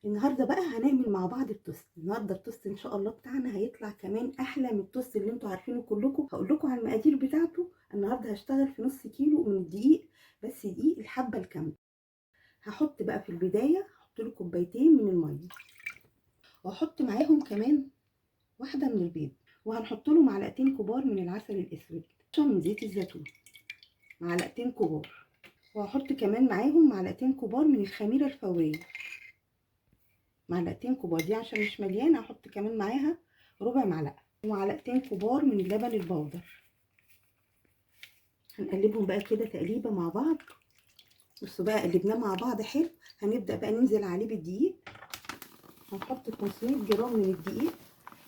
النهارده بقى هنعمل مع بعض التوست. النهارده التوست ان شاء الله بتاعنا هيطلع كمان احلى من التوست اللي انتوا عارفينه كلكم. هقول لكم على المقادير بتاعته. النهارده هشتغل في نص كيلو من الدقيق، بس دقيق الحبه الكامله. هحط بقى في البدايه هحط له كوبايتين من الميه، واحط معاهم كمان واحده من البيض، وهنحط له معلقتين كبار من العسل الاسود، من زيت الزيتون معلقتين كبار، وهحط كمان معاهم معلقتين كبار من الخميره الفوريه، معلقتين كبار دي عشان مش مليانه. هحط كمان معاها ربع معلقه، ومعلقتين كبار من اللبن البودر. هنقلبهم بقى كده تقليبه مع بعض. بصوا بقى قلبناه مع بعض حلو. هنبدا بقى ننزل عليه بالدقيق. هنحط 500 جرام من الدقيق،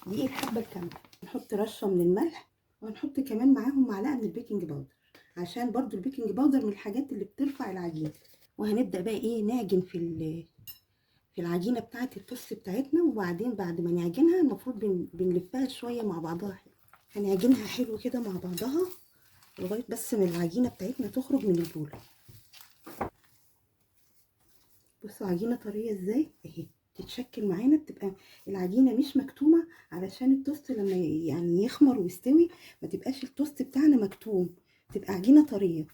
دقيق الحبه الكامله. نحط رشه من الملح، وهنحط كمان معاهم معلقه من البيكنج باودر، عشان برضو البيكنج باودر من الحاجات اللي بترفع العجين. وهنبدا بقى ايه نعجن في العجينه بتاعه التوست بتاعتنا. وبعدين بعد ما نعجنها المفروض بنلفها شويه مع بعضها حلو. هنعجنها حلو كده مع بعضها لغايه بس ما العجينه بتاعتنا تخرج من البوله. بصوا عجينه طريه ازاي اهي، تتشكل معانا، بتبقى العجينه مش مكتومه، علشان التوست لما يعني يخمر ويستوي ما تبقاش التوست بتاعنا مكتوم، تبقى عجينه طريه.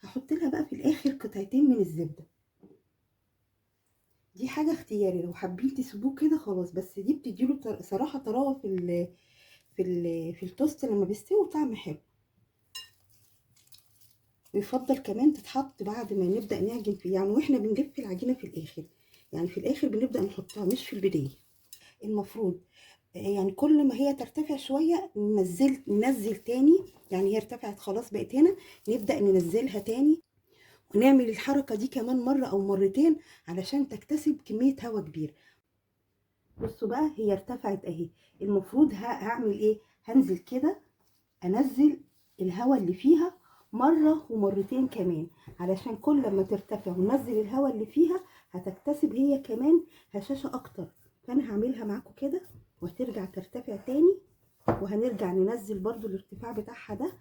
هحط لها بقى في الاخر قطعتين من الزبده. دي حاجه اختياري، لو حابين تسيبوه كده خلاص، بس دي بتديله صراحه طراوه في التوست لما بيستوي طعم حلو. ويفضل كمان تتحط بعد ما نبدا نعجن فيه، يعني واحنا بنلف العجينه في الاخر، يعني في الاخر بنبدا نحطها مش في البدايه. المفروض يعني كل ما هي ترتفع شويه ننزل تاني، يعني هي ارتفعت خلاص بقت هنا، نبدا ننزلها تاني، ونعمل الحركه دي كمان مره او مرتين علشان تكتسب كميه هواء كبير. بصوا بقى هي ارتفعت اهي. المفروض هعمل ايه؟ هنزل كده، انزل الهواء اللي فيها مره ومرتين كمان، علشان كل ما ترتفع وننزل الهواء اللي فيها هتكتسب هي كمان هشاشه اكتر. فانا هعملها معاكم كده وهترجع ترتفع تاني، وهنرجع ننزل برضو الارتفاع بتاعها ده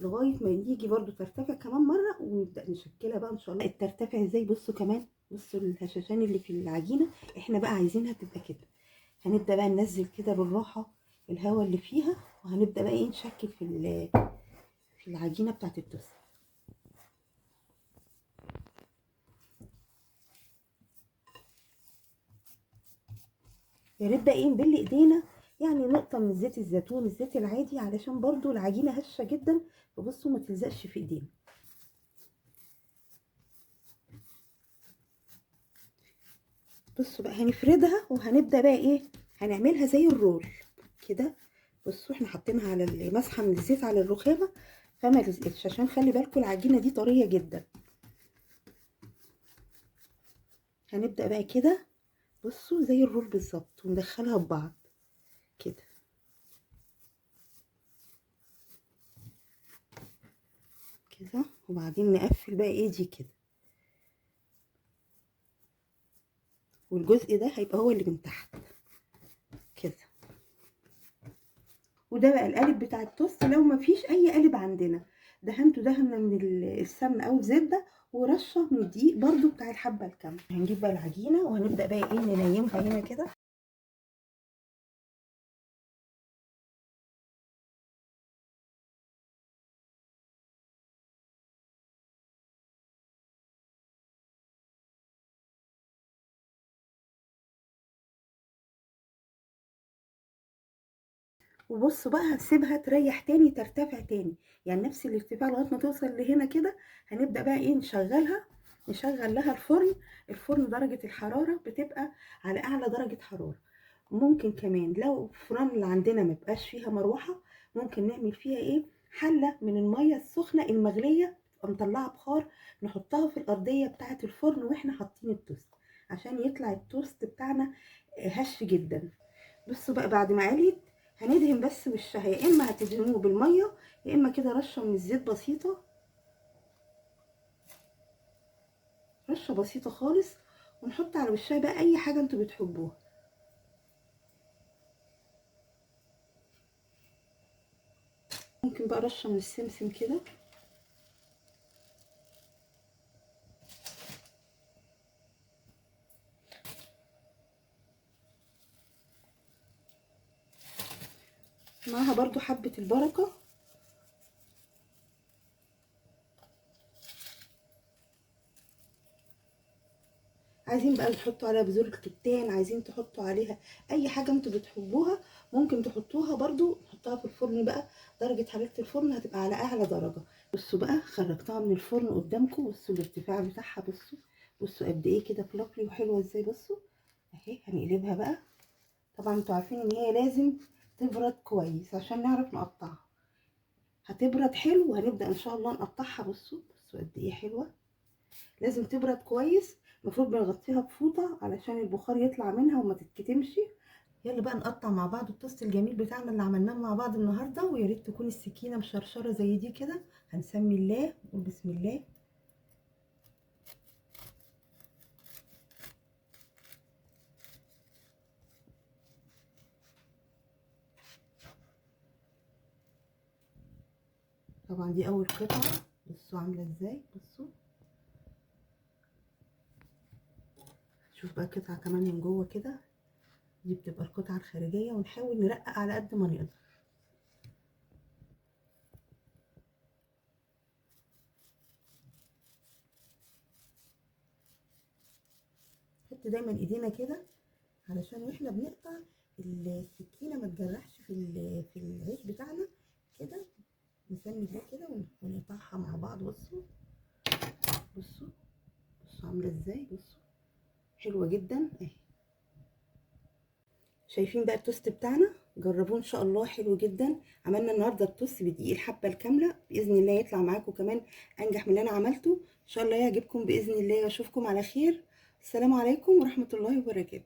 لغايه ما يجي برضو ترتفع كمان مره، ونبدا نشكلها بقى ان شاء الله. ترتفع ازاي؟ بصوا كمان، بصوا الهشاشان اللي في العجينه احنا بقى عايزينها تبقى كده. هنبدا بقى ننزل كده بالراحه الهواء اللي فيها، وهنبدا بقى ايه نشكل في العجينه بتاعت التوست. يا ريت بقى ايه نبل ايدينا، يعني نقطه من زيت الزيتون، الزيت العادي، علشان برضو العجينه هشه جدا، فبصوا ما تلزقش في ايدينا. بصوا بقى هنفردها، وهنبدا بقى ايه هنعملها زي الرول كده. بصوا احنا حاطينها على مسحه من الزيت على الرخامه، فما لزقتش، عشان خلي بالكم العجينه دي طريه جدا. هنبدا بقى كده، بصوا زي الرول بالظبط، وندخلها ببعض كده كده، وبعدين نقفل بقى ايه دي كده، والجزء ده هيبقى هو اللي من تحت كده. وده بقى القالب بتاع التوست. لو ما فيش اي قالب عندنا، دهنته دهنه من السمن او الزبده، ورشه من الدقيق برضو بتاع الحبه الكامله. هنجيب بقى العجينه وهنبدا بقى ايه ننيمها هنا كده. وبصوا بقى هسيبها تريح تاني، ترتفع تاني، يعني نفس الارتفاع لغايه ما توصل لهنا كده. هنبدا بقى ايه نشغلها، نشغل لها الفرن. الفرن درجه الحراره بتبقى على اعلى درجه حراره. ممكن كمان لو الفرن اللي عندنا ما بقاش فيها مروحه، ممكن نعمل فيها ايه حله من الميه السخنه المغليه تبقى مطلعه بخار، نحطها في الارضيه بتاعه الفرن واحنا حاطين التوست، عشان يطلع التوست بتاعنا هش جدا. بصوا بقى بعد ما عليت هندهن بس وشها، يا اما هتدهنوه بالميه، يا اما كده رشه من الزيت بسيطه، رشه بسيطه خالص، ونحط على وشها بقى اي حاجه انتوا بتحبوها. ممكن بقى رشه من السمسم كده. معاها برضو حبة البركة. عايزين بقى تحطوا عليها بذور الكتان، عايزين تحطوا عليها اي حاجة انتوا بتحبوها ممكن تحطوها برضو. نحطها في الفرن بقى، درجة حرارة الفرن هتبقى على اعلى درجة. بصوا بقى خرجتها من الفرن قدامكم، بصوا الارتفاع بتاعها، بصوا بصوا قد ايه كده فلافلي وحلوة ازاي. بصوا اهي. هنقلبها بقى. طبعا انتوا عارفين ان هي لازم تبرد كويس عشان نعرف نقطعها. هتبرد حلو وهنبدأ ان شاء الله نقطعها. بصوا بصوا قد ايه حلوة. لازم تبرد كويس. المفروض بنغطيها بفوطة علشان البخار يطلع منها وما تتكتمش. يلا بقى نقطع مع بعض التوست الجميل بتاعنا اللي عملناه مع بعض النهارده. ويا ريت تكون السكينة مشرشرة زي دي كده. هنسمي الله ونقول بسم الله. طبعا دي اول قطعة. بصوا عاملة ازاي. بصوا شوف بقى قطعة كمان من جوه كده. دي بتبقى القطعة الخارجية، ونحاول نرقق على قد ما نقدر. نحط دايما ايدينا كده علشان واحنا بنقطع السكينة ما تجرحش في العيش بتاعنا كده. نسمي الله كده ونقطعها مع بعض. بصوا بصوا بصوا عاملة ازاي. بصوا حلوة جدا اهي. شايفين بقى التوست بتاعنا؟ جربوه ان شاء الله، حلو جدا. عملنا النهارده التوست بدقيق الحبه الكامله، باذن الله يطلع معاكم كمان انجح من اللي انا عملته. ان شاء الله يعجبكم باذن الله، واشوفكم على خير. السلام عليكم ورحمه الله وبركاته.